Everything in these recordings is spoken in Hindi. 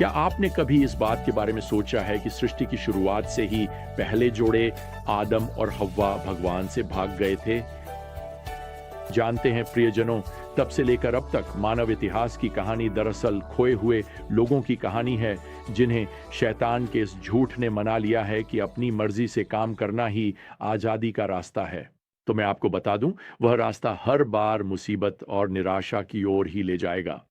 क्या आपने कभी इस बात के बारे में सोचा है कि सृष्टि की शुरुआत से ही पहले जोड़े आदम और हव्वा भगवान से भाग गए थे? जानते हैं प्रियजनों, तब से लेकर अब तक मानव इतिहास की कहानी दरअसल खोए हुए लोगों की कहानी है, जिन्हें शैतान के इस झूठ ने मना लिया है कि अपनी मर्जी से काम करना ही आजादी का रास्ता है। तो मैं आपको बता दूं, वह रास्ता हर बार मुसीबत और निराशा की ओर ही ले जाएगा।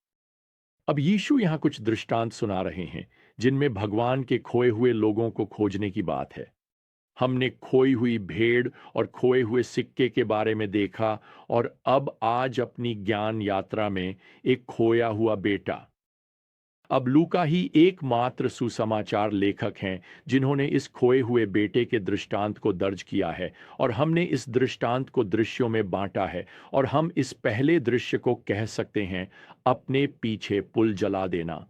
अब यीशु यहाँ कुछ दृष्टांत सुना रहे हैं, जिनमें भगवान के खोए हुए लोगों को खोजने की बात है। हमने खोई हुई भेड़ और खोए हुए सिक्के के बारे में देखा, और अब आज अपनी ज्ञान यात्रा में एक खोया हुआ बेटा। अब लूका ही एकमात्र सुसमाचार लेखक हैं जिन्होंने इस खोए हुए बेटे के दृष्टांत को दर्ज किया है, और हमने इस दृष्टांत को दृश्यों में बांटा है। और हम इस पहले दृश्य को कह सकते हैं, अपने पीछे पुल जला देना।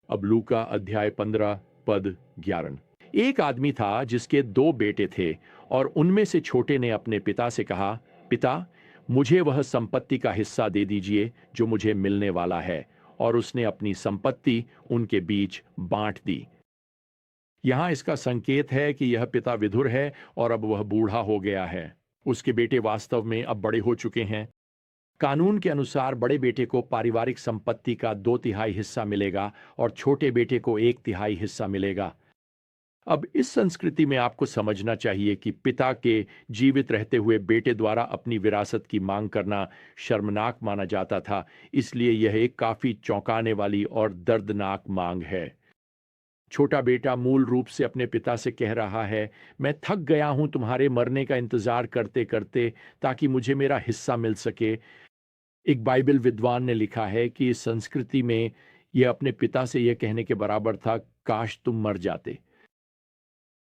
अब लूका अध्याय 15 पद 11। एक आदमी था जिसके दो बेटे थे, और उनमें से छोटे ने अपने पिता से कहा, पिता, मुझे वह संपत्ति का हिस्सा दे दीजिए जो मुझे मिलने वाला है। और उसने अपनी संपत्ति उनके बीच बांट दी। यहां इसका संकेत है कि यह पिता विधुर है और अब वह बूढ़ा हो गया है। उसके बेटे वास्तव में अब बड़े हो चुके हैं। कानून के अनुसार बड़े बेटे को पारिवारिक संपत्ति का 2/3 हिस्सा मिलेगा और छोटे बेटे को 1/3 हिस्सा मिलेगा। अब इस संस्कृति में आपको समझना चाहिए कि पिता के जीवित रहते हुए बेटे द्वारा अपनी विरासत की मांग करना शर्मनाक माना जाता था। इसलिए यह एक काफी चौंकाने वाली और दर्दनाक मांग है। छोटा बेटा मूल रूप से अपने पिता से कह रहा है, मैं थक गया हूं तुम्हारे मरने का इंतजार करते करते, ताकि मुझे मेरा हिस्सा मिल सके। एक बाइबल विद्वान ने लिखा है कि इस संस्कृति में यह अपने पिता से यह कहने के बराबर था, काश तुम मर जाते।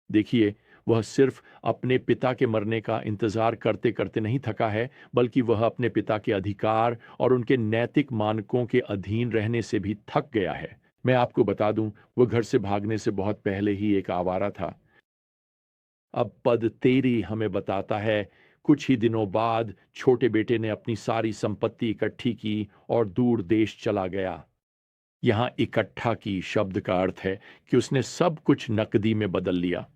देखिए, वह सिर्फ अपने पिता के मरने का इंतजार करते करते नहीं थका है, बल्कि वह अपने पिता के अधिकार और उनके नैतिक मानकों के अधीन रहने से भी थक गया है। मैं आपको बता दूं, वह घर से भागने से बहुत पहले ही एक आवारा था। अब पद 13 हमें बताता है, कुछ ही दिनों बाद छोटे बेटे ने अपनी सारी संपत्ति इकट्ठी की और दूर देश चला गया। यहां इकट्ठा की शब्द का अर्थ है कि उसने सब कुछ नकदी में बदल लिया।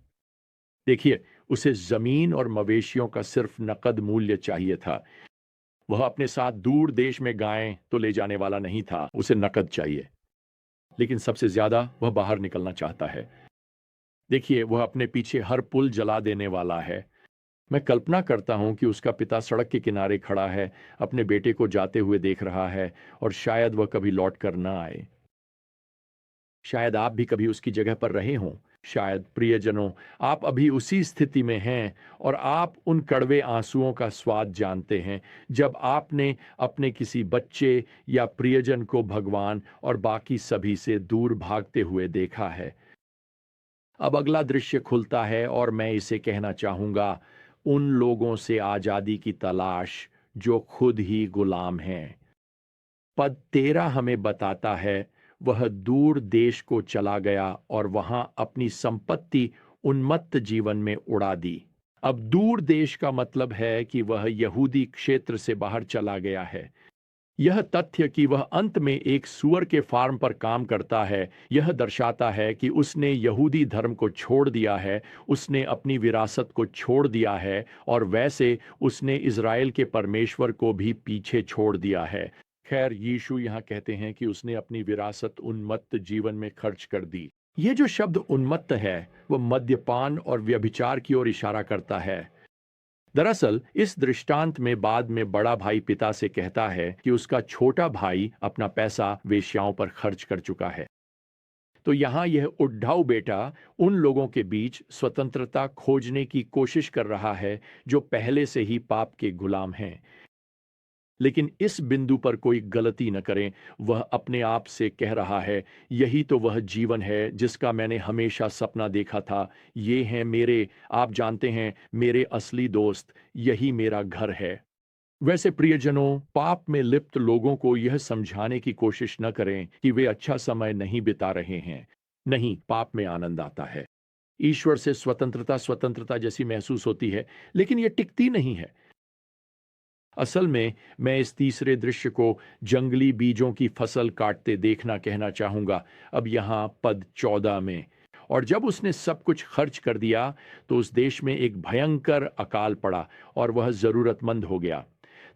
देखिए, उसे जमीन और मवेशियों का सिर्फ नकद मूल्य चाहिए था। वह अपने साथ दूर देश में गायें तो ले जाने वाला नहीं था, उसे नकद चाहिए। लेकिन सबसे ज्यादा वह बाहर निकलना चाहता है। देखिए, वह अपने पीछे हर पुल जला देने वाला है। मैं कल्पना करता हूं कि उसका पिता सड़क के किनारे खड़ा है, अपने बेटे को जाते हुए देख रहा है, और शायद वह कभी लौट कर न आए। शायद आप भी कभी उसकी जगह पर रहे हों। शायद प्रियजनों, आप अभी उसी स्थिति में हैं, और आप उन कड़वे आंसुओं का स्वाद जानते हैं जब आपने अपने किसी बच्चे या प्रियजन को भगवान और बाकी सभी से दूर भागते हुए देखा है। अब अगला दृश्य खुलता है, और मैं इसे कहना चाहूंगा, उन लोगों से आजादी की तलाश जो खुद ही गुलाम हैं। पद 13 हमें बताता है, वह दूर देश को चला गया और वहां अपनी संपत्ति उन्मत्त जीवन में उड़ा दी। अब दूर देश का मतलब है कि वह यहूदी क्षेत्र से बाहर चला गया है। यह तथ्य कि वह अंत में एक सूअर के फार्म पर काम करता है, यह दर्शाता है कि उसने यहूदी धर्म को छोड़ दिया है, उसने अपनी विरासत को छोड़ दिया है, और वैसे उसने इज़राइल के परमेश्वर को भी पीछे छोड़ दिया है। खैर, यीशु यहाँ कहते हैं कि उसने अपनी विरासत उन्मत्त जीवन में खर्च कर दी। ये जो शब्द उन्मत्त है, वह मद्यपान और व्यभिचार की ओर इशारा करता है। दरअसल इस दृष्टांत में बाद में बड़ा भाई पिता से कहता है कि उसका छोटा भाई अपना पैसा वेश्याओं पर खर्च कर चुका है। तो यहां यह उद्धाऊ बेटा उन लोगों के बीच स्वतंत्रता खोजने की कोशिश कर रहा है जो पहले से ही पाप के गुलाम हैं। लेकिन इस बिंदु पर कोई गलती न करें, वह अपने आप से कह रहा है, यही तो वह जीवन है जिसका मैंने हमेशा सपना देखा था। ये हैं मेरे, आप जानते हैं, मेरे असली दोस्त, यही मेरा घर है। वैसे प्रियजनों, पाप में लिप्त लोगों को यह समझाने की कोशिश न करें कि वे अच्छा समय नहीं बिता रहे हैं। नहीं, पाप में आनंद आता है। ईश्वर से स्वतंत्रता स्वतंत्रता जैसी महसूस होती है, लेकिन यह टिकती नहीं है। असल में मैं इस तीसरे दृश्य को जंगली बीजों की फसल काटते देखना कहना चाहूंगा। अब यहाँ पद 14 में, और जब उसने सब कुछ खर्च कर दिया तो उस देश में एक भयंकर अकाल पड़ा और वह जरूरतमंद हो गया।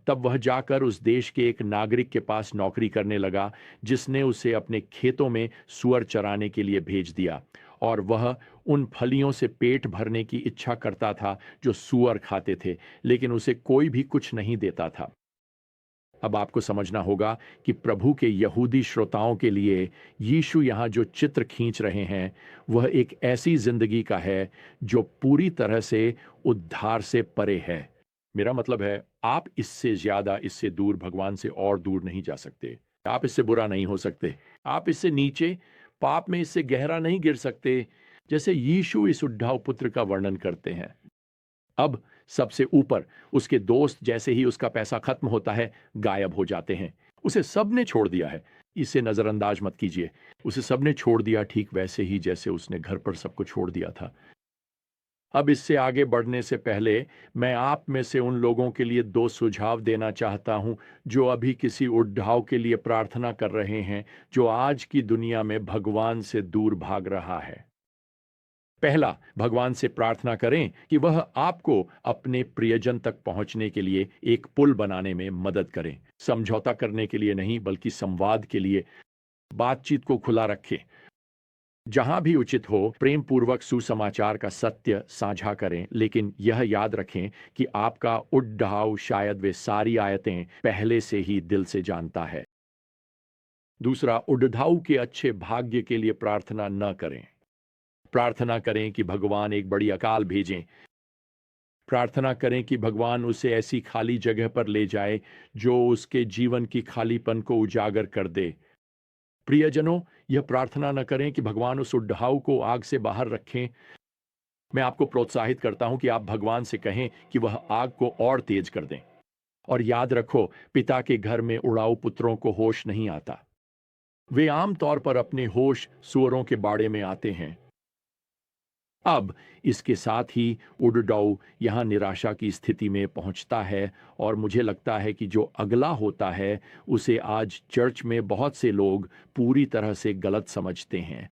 तब वह जाकर उस देश के एक नागरिक के पास नौकरी करने लगा, जिसने उसे अपने खेतों में सूअर चराने के लिए भेज दिया, और वह उन फलियों से पेट भरने की इच्छा करता था जो सूअर खाते थे, लेकिन उसे कोई भी कुछ नहीं देता था। अब आपको समझना होगा कि प्रभु के यहूदी श्रोताओं के लिए यीशु यहाँ जो चित्र खींच रहे हैं वह एक ऐसी जिंदगी का है जो पूरी तरह से उद्धार से परे है। मेरा मतलब है, आप इससे ज्यादा, इससे दूर, भगवान से और दूर नहीं जा सकते। आप इससे बुरा नहीं हो सकते। आप इससे नीचे, पाप में इससे गहरा नहीं गिर सकते, जैसे यीशु इस उद्धाव पुत्र का वर्णन करते हैं। अब सबसे ऊपर उसके दोस्त जैसे ही उसका पैसा खत्म होता है गायब हो जाते हैं। उसे सबने छोड़ दिया है। इसे नजरअंदाज मत कीजिए। उसे सबने छोड़ दिया, ठीक वैसे ही जैसे उसने घर पर सबको छोड़ दिया था। अब इससे आगे बढ़ने से पहले मैं आप में से उन लोगों के लिए 2 सुझाव देना चाहता हूं जो अभी किसी उद्धाव के लिए प्रार्थना कर रहे हैं, जो आज की दुनिया में भगवान से दूर भाग रहा है। पहला, भगवान से प्रार्थना करें कि वह आपको अपने प्रियजन तक पहुंचने के लिए एक पुल बनाने में मदद करें। समझौता करने के लिए नहीं, बल्कि संवाद के लिए। बातचीत को खुला रखें। जहां भी उचित हो, प्रेम पूर्वक सुसमाचार का सत्य साझा करें, लेकिन यह याद रखें कि आपका उद्धाव शायद वे सारी आयतें पहले से ही दिल से जानता है। दूसरा, उद्धाव के अच्छे भाग्य के लिए प्रार्थना न करें। प्रार्थना करें कि भगवान एक बड़ी अकाल भेजें। प्रार्थना करें कि भगवान उसे ऐसी खाली जगह पर ले जाए जो उसके जीवन की खालीपन को उजागर कर दे। प्रियजनों, यह प्रार्थना न करें कि भगवान उस उद्धाव को आग से बाहर रखें। मैं आपको प्रोत्साहित करता हूं कि आप भगवान से कहें कि वह आग को और तेज कर दें। और याद रखो, पिता के घर में उड़ाऊ पुत्रों को होश नहीं आता। वे आमतौर पर अपने होश सूअरों के बाड़े में आते हैं। अब इसके साथ ही उडडाऊ यहां निराशा की स्थिति में पहुंचता है, और मुझे लगता है कि जो अगला होता है उसे आज चर्च में बहुत से लोग पूरी तरह से गलत समझते हैं।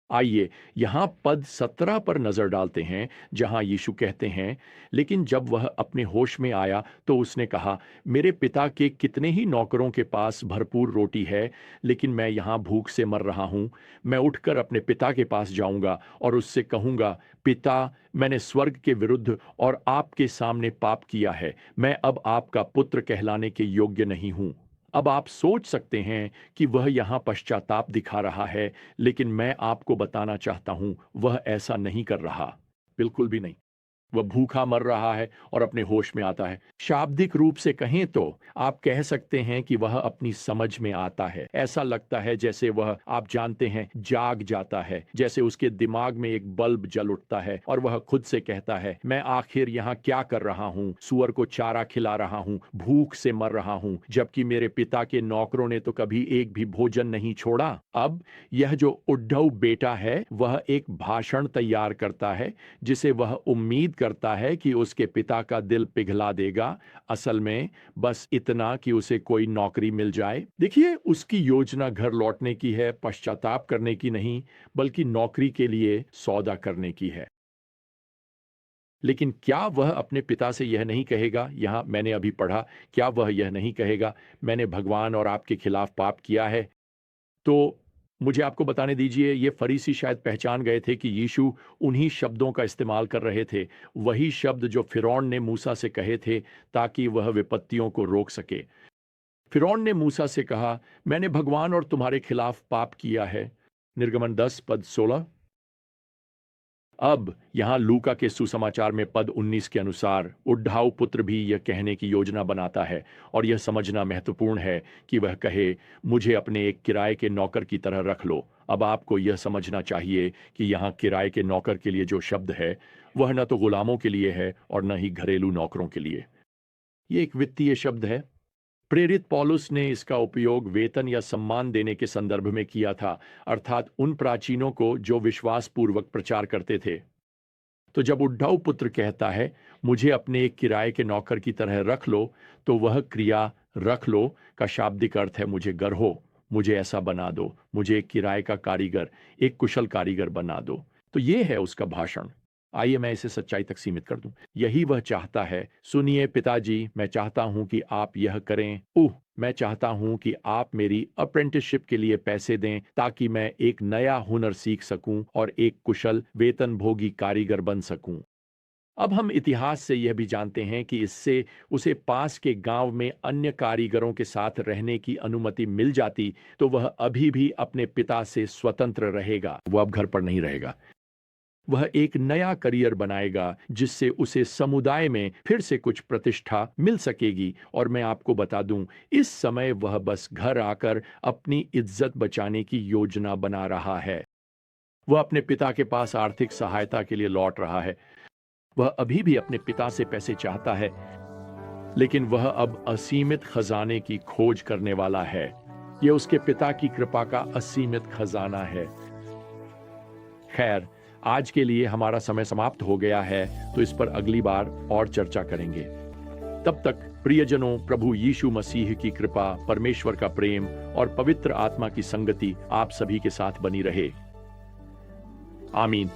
आइए यहां पद 17 पर नजर डालते हैं, जहां यीशु कहते हैं, लेकिन जब वह अपने होश में आया तो उसने कहा, मेरे पिता के कितने ही नौकरों के पास भरपूर रोटी है, लेकिन मैं यहां भूख से मर रहा हूं। मैं उठकर अपने पिता के पास जाऊंगा और उससे कहूंगा, पिता, मैंने स्वर्ग के विरुद्ध और आपके सामने पाप किया है। मैं अब आपका पुत्र कहलाने के योग्य नहीं हूं। अब आप सोच सकते हैं कि वह यहां पश्चाताप दिखा रहा है, लेकिन मैं आपको बताना चाहता हूं, वह ऐसा नहीं कर रहा। बिल्कुल भी नहीं। वह भूखा मर रहा है और अपने होश में आता है। शाब्दिक रूप से कहें तो आप कह सकते हैं कि वह अपनी समझ में आता है। ऐसा लगता है जैसे वह, आप जानते हैं, जाग जाता है, जैसे उसके दिमाग में एक बल्ब जल उठता है और वह खुद से कहता है, मैं आखिर यहाँ क्या कर रहा हूँ? सूअर को चारा खिला रहा हूँ, भूख से मर रहा हूँ, जबकि मेरे पिता के नौकरों ने तो कभी एक भी भोजन नहीं छोड़ा। अब यह जो उद्धव बेटा है वह एक भाषण तैयार करता है जिसे वह उम्मीद करता है कि उसके पिता का दिल पिघला देगा। असल में बस इतना कि उसे कोई नौकरी मिल जाए। देखिए, उसकी योजना घर लौटने की है, पश्चाताप करने की नहीं, बल्कि नौकरी के लिए सौदा करने की है। लेकिन क्या वह अपने पिता से यह नहीं कहेगा, यहां मैंने अभी पढ़ा, क्या वह यह नहीं कहेगा, मैंने भगवान और आपके खिलाफ पाप किया है? तो मुझे आपको बताने दीजिए, ये फरीसी शायद पहचान गए थे कि यीशु उन्हीं शब्दों का इस्तेमाल कर रहे थे, वही शब्द जो फिरौन ने मूसा से कहे थे ताकि वह विपत्तियों को रोक सके। फिरौन ने मूसा से कहा, मैंने भगवान और तुम्हारे खिलाफ पाप किया है। निर्गमन 10 पद 16। अब यहां लूका के सुसमाचार में पद 19 के अनुसार उद्धाव पुत्र भी यह कहने की योजना बनाता है, और यह समझना महत्वपूर्ण है कि वह कहे, मुझे अपने एक किराए के नौकर की तरह रख लो। अब आपको यह समझना चाहिए कि यहाँ किराए के नौकर के लिए जो शब्द है वह न तो गुलामों के लिए है और न ही घरेलू नौकरों के लिए। यह एक वित्तीय शब्द है। प्रेरित पौलुस ने इसका उपयोग वेतन या सम्मान देने के संदर्भ में किया था, अर्थात उन प्राचीनों को जो विश्वासपूर्वक प्रचार करते थे। तो जब उद्धव पुत्र कहता है मुझे अपने एक किराए के नौकर की तरह रख लो, तो वह क्रिया रख लो का शाब्दिक अर्थ है मुझे गढ़ो, मुझे ऐसा बना दो, मुझे एक किराए का कारीगर, एक कुशल कारीगर बना दो। तो ये है उसका भाषण। आइए मैं इसे सच्चाई तक सीमित कर दूं। यही वह चाहता है। सुनिए पिताजी, मैं चाहता हूं कि आप यह करें। मैं चाहता हूं कि आप मेरी अप्रेंटिसशिप के लिए पैसे दें ताकि मैं एक नया हुनर सीख सकूं और एक कुशल वेतनभोगी कारीगर बन सकूं। अब हम इतिहास से यह भी जानते हैं कि इससे उसे पास के गांव में अन्य कारीगरों के साथ रहने की अनुमति मिल जाती तो वह अभी भी अपने पिता से स्वतंत्र रहेगा। वह अब घर पर नहीं रहेगा। वह एक नया करियर बनाएगा जिससे उसे समुदाय में फिर से कुछ प्रतिष्ठा मिल सकेगी। और मैं आपको बता दूं, इस समय वह बस घर आकर अपनी इज्जत बचाने की योजना बना रहा है। वह अपने पिता के पास आर्थिक सहायता के लिए लौट रहा है। वह अभी भी अपने पिता से पैसे चाहता है, लेकिन वह अब असीमित खजाने की खोज करने वाला है। यह उसके पिता की कृपा का असीमित खजाना है। खैर, आज के लिए हमारा समय समाप्त हो गया है, तो इस पर अगली बार और चर्चा करेंगे। तब तक प्रियजनों, प्रभु यीशु मसीह की कृपा, परमेश्वर का प्रेम और पवित्र आत्मा की संगति आप सभी के साथ बनी रहे। आमीन।